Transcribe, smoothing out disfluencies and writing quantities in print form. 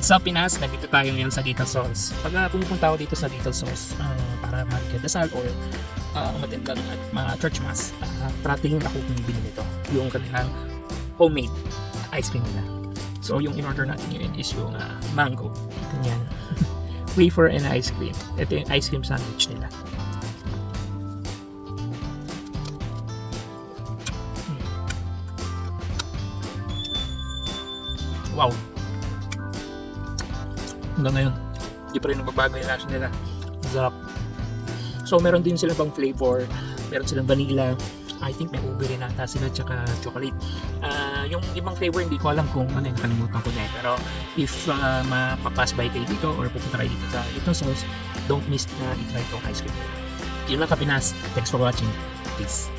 Sa Pinas, nandito tayo ngayon sa Little Sauce. Pag pumupunta ako dito sa Little Sauce para magdasal or umattend lang at mga church mass, prating ako bumibili nito. Yung kanilang homemade ice cream nila. So yung in-order natin ngayon is yung mango. Ganyan. Wafer and ice cream. Ito yung ice cream sandwich nila. Wow! Hanggang ngayon, hindi pa rin nagbabago yung lasa nila. Sarap. So meron din silang pang flavor. Meron silang vanilla. I think may ube rin ata sila tsaka chocolate. Yung ibang flavor hindi ko alam kung ano yung kalimutan ko na eh. Pero if mapapass by kayo dito or pupunta kayo dito sa Little Sauce, don't miss na i-try itong ice cream. Yun lang, Kapinas. Thanks for watching. Peace.